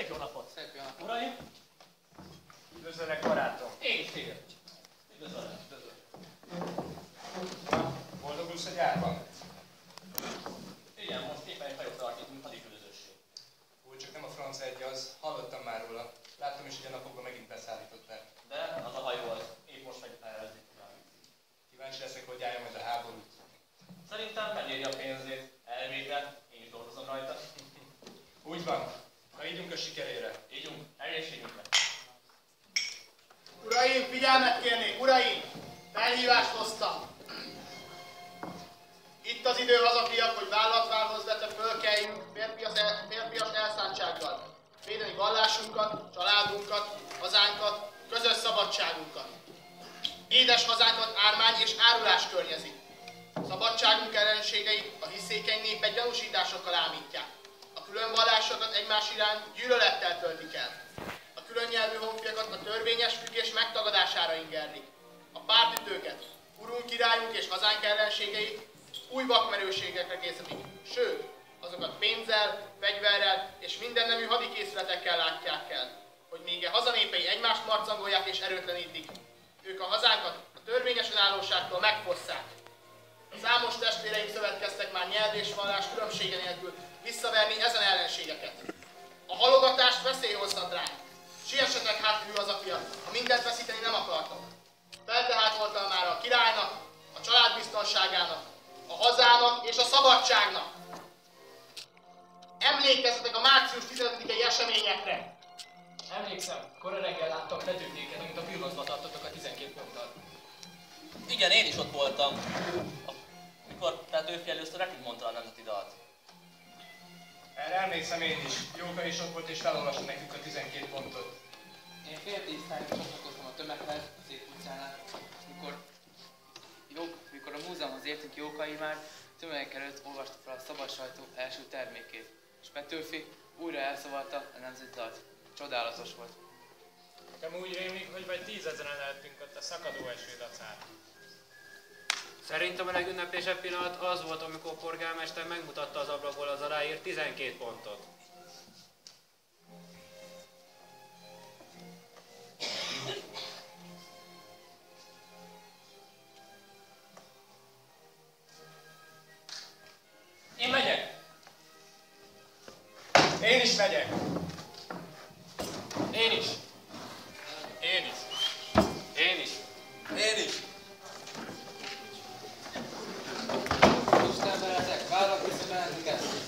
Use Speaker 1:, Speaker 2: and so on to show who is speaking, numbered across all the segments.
Speaker 1: Szép jó napot!
Speaker 2: Szép jó napot!
Speaker 1: Uraim!
Speaker 3: Üdvözöllek, barátom!
Speaker 1: Én is téged! Üdvözöllek, üdvözöllek!
Speaker 3: Boldogulsz a gyárban?
Speaker 1: Igen, most éppen egy hajót alakítunk hadiküldözősség.
Speaker 3: Úgy csak nem a francia egy az, hallottam már róla. Láttam is, hogy a napokban megint beszállították.
Speaker 1: De az a hajó az épp most megy el.
Speaker 3: Kíváncsi leszek, hogy állja majd a háborút.
Speaker 1: Szerintem megéri a pénzét, elvégre, én is dolgozom rajta.
Speaker 3: Úgy van, ha ígyunk a sikerére.
Speaker 1: Ígyunk, egészségünkre.
Speaker 4: Uraim, figyelmet kérnék, uraim! Felhívást hoztam! Itt az idő, hazafiak, hogy vállalatvához vetve fölkeljünk férfias elszántsággal. Védeni vallásunkat, családunkat, hazánkat, közös szabadságunkat. Édes hazánkat ármány és árulás környezi. Szabadságunk ellenségei a hiszékeny népet gyanúsításokkal ámítják. A külön vallásokat egymás iránt gyűlölettel töltik el. A külön nyelvű honfiakat a törvényes függés megtagadására ingerlik. A pártütőket, urunk, királyunk és hazánk ellenségei új vakmerőségekre készítik, sőt, azokat pénzzel, fegyverrel és mindennemű hadikészületekkel látják el, hogy míg a hazanépei egymást marcangolják és erőtlenítik, ők a hazánkat a törvényes önállóságtól megfosszák. A számos testvéreink szövetkeztek már nyelv és vallás különbsége nélkül visszaverni ezen ellenségeket. A halogatást veszély hozhat ránk. Siessetek hát, hű hazafiak, ha mindent veszíteni nem akartok. Feltehát voltam már a királynak, a család biztonságának, a hazának és a szabadságnak. Emlékezzetek a március 15-i eseményekre!
Speaker 5: Emlékszem, kora reggel láttam tetőkéket, amit a filmozba tartottak a 12 ponttal.
Speaker 1: Igen, én is ott voltam. Mikor Petőfi először nekünk mondta a nemzeti dalt.
Speaker 3: Erre emlékszem én is. Jóka is ott volt és felolvasta nekünk a 12 pontot.
Speaker 2: Én fél 10 tájék csatlakoztam a tömeghez a Szép utcánál, mikor a múzeumhoz értünk, Jókai már tömegek előtt olvasta fel a szabad sajtó első termékét, és Petőfi újra elszavalta a nemzeti dalt. Csodálatos volt.
Speaker 6: Nekem úgy rémlik, hogy vagy 10 000-en lehetünk ott a szakadó eső dacára.
Speaker 7: Szerintem a legünnepésebb pillanat az volt, amikor a polgármester megmutatta az ablakból az aláírt 12 pontot.
Speaker 1: Én megyek!
Speaker 3: Én is megyek!
Speaker 6: Én is! Én is!
Speaker 7: Én is.
Speaker 1: Én is!
Speaker 2: Isten veletek, várlak vissza benneteket!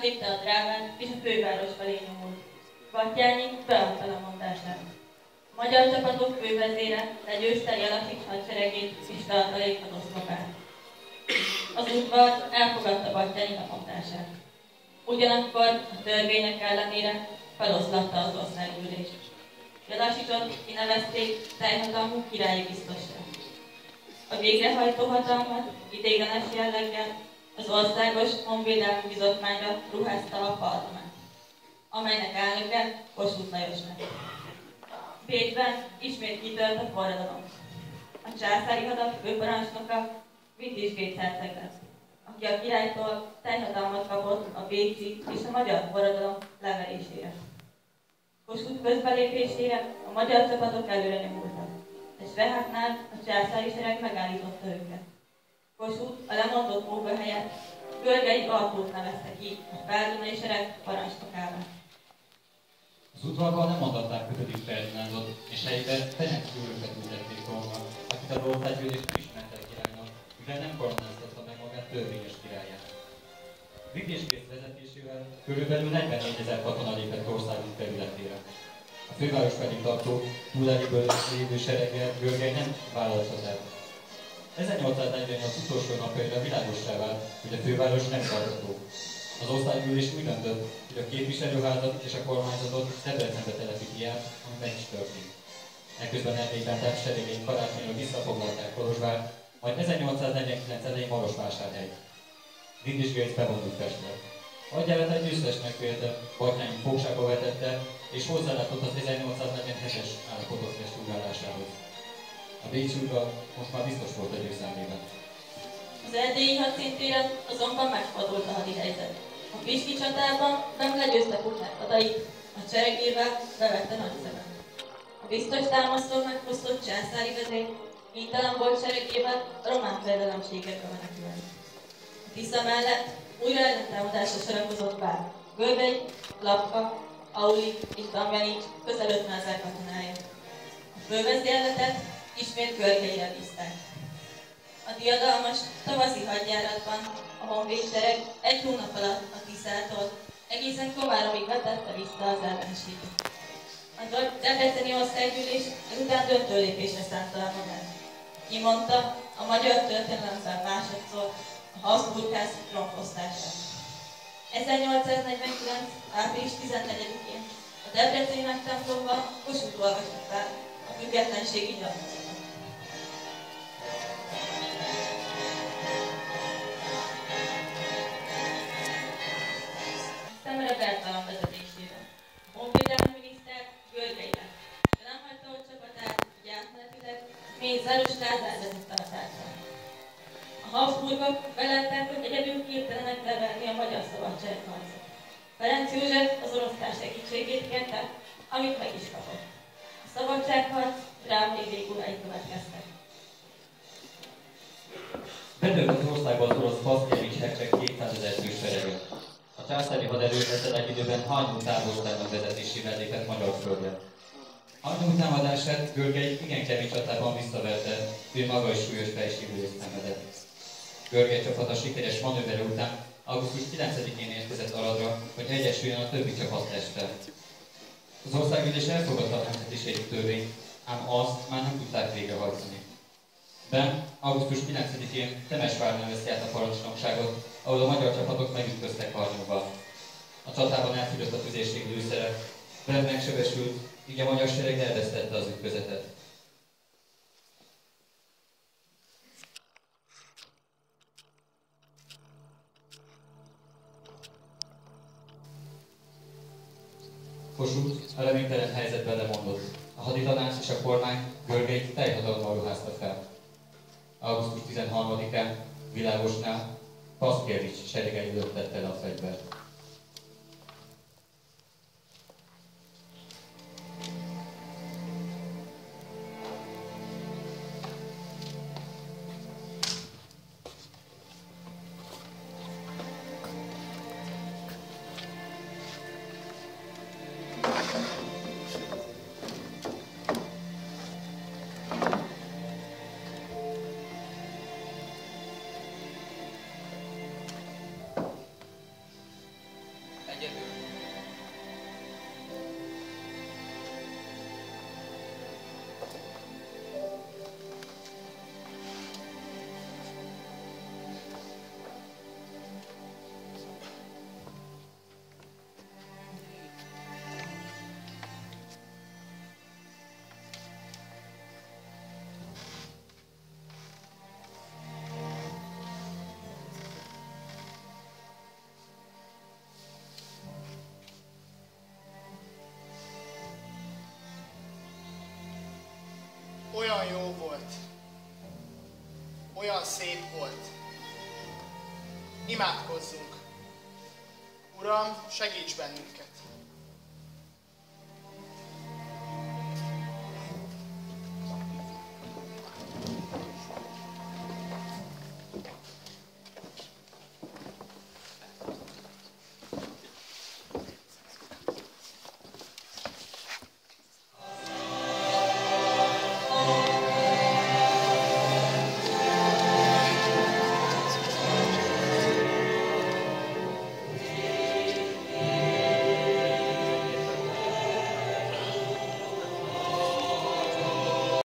Speaker 8: átlépte a Dráván és a főváros felé nyomult. Batthyány beadta a mondását. A magyar csapatok fővezére legyőzte Jalacsik hadseregét és tartalékhatos magát. udvar elfogadta Batthyány lemondását. Ugyanakkor a törvények ellenére feloszlatta az országgyűlést. Jadasicsot kinevezték teljhatalmú királyi biztosra. A végrehajtó hatalmat ideiglenes jelleggel az Országos Honvédelmi Bizottmányra ruházta a parlament, amelynek elnöke Kossuth Lajos lett. Bécsben ismét kitört a forradalom. A császári hadak főparancsnoka Vitis Bécs herceg lett, aki a királytól teljhatalmat kapott a bécsi és a magyar forradalom leverésére. Kossuth közbelépésére a magyar csapatok előre nyomultak, és Reháknál a császári sereg megállította őket. Kossuth a lemondott móga helyett Görgei Artúrt nevezte ki a feldunai sereg parancsnokára.
Speaker 9: Az udvarban nem mondatták 5. Ferdinándot, és helyben Ferenc Győröket ültették volna, akit a országgyűlés nem ismerte királynak, mivel nem koronáztatta meg magát törvényes királyát. Vités Bécs vezetésével körülbelül 44 000 katona lépett országunk területére. A főváros pedig tartó túleléből lévő sereggel Görgely nem vállalt el. 1848 utolsó napjaira világossá vált, hogy a főváros nem tartható. Az országgyűlés úgy döntött, hogy a képviselőházat és a kormányzatot Debrecenbe telepíti el, ami meg is történt. Ekközben Erdélyben társ seregény karácsonyra visszafoglalták Kolozsvárt, majd 1849 elején Marosvásárhelyt. Vitis Bécs bevonult Pestre. Hadjáratát győztesnek vélte, Batthyány fogságba vetette, és hozzálátott az 1847-es állapotok restaurálásához. A bécsi udvar most már biztos volt a győzelmében.
Speaker 8: Az erdélyi hadszintéren azonban megfordult a hadihelyzet. A Piski csatában nem legyőzte Kutnák hadait, a seregével bevette Nagyszemet. A biztos támasztónak fosztott császári vezér kénytelen volt seregével a román fejedelemségekbe menekülni. A Tisza mellett újra ellentámadásra sorakozott Bár, Görbei, Lapka, Auli és Damjanics közel 50 000 katonája. A fővezérletet ismét Görgelyre bízták. A diadalmas tavaszi hadjáratban a honvédsereg egy hónap alatt a Tiszától egészen Komáromig vetette vissza az ellenséget. A debreceni országgyűlés ezután döntő lépésre szánta el magát. Kimondta a magyar történelemben másodszor a Habsburg-ház trónfosztását. 1849. április 14-én a debreceni nagytemplomban Kossuth olvasta fel a függetlenségi nyilatkozatot. Szemre Bertalan vezetésében. A honvédelmi miniszter Görgei lett, de nem hagyta ott csapatát, így átmenetileg Mészáros Lázár vezette a tárcát. A Habsburgok belátták, hogy egyedül képtelenek leverni a magyar szabadságharcot. Ferenc József az oroszlán segítségét kérte, amit meg is kapott. A szabadságharc drámai végulái következtek.
Speaker 9: Bedőlt az országba az orosz Paszkevich herceg 200 000 fős serege. A császári haderő ezzel egy időben Hajnú táborostának vezetésével lépett magyar földre. Hajnú támadását Görgely igen kemény csatában visszaverte, ő maga is súlyos fejsérülést szenvedett. Görgely csapata sikeres manővere után augusztus 9-én érkezett Aradra, hogy egyesüljön a többi csapattesttel. Az országgyűlés elfogadta a nemzetiségi törvényt, ám azt már nem tudták végrehajtani. Ben augusztus 9-én Temesvárnál veszi át a parancsnokságot, ahol a magyar csapatok megütköztek Harnyóval. A csatában elfűrött a tüzérség lőszere, Ben megsebesült, így a magyar sereg elvesztette az ütközetet. Kossuth a reménytelen helyzetben lemondott. A haditanács és a kormány Görgelyt teljhatalommal ruházta fel. Augusztus 13-án Világosnál Paszkevich seregei lőttette le a fegyvert.
Speaker 4: szép volt. Imádkozzunk. Uram, segíts bennünket!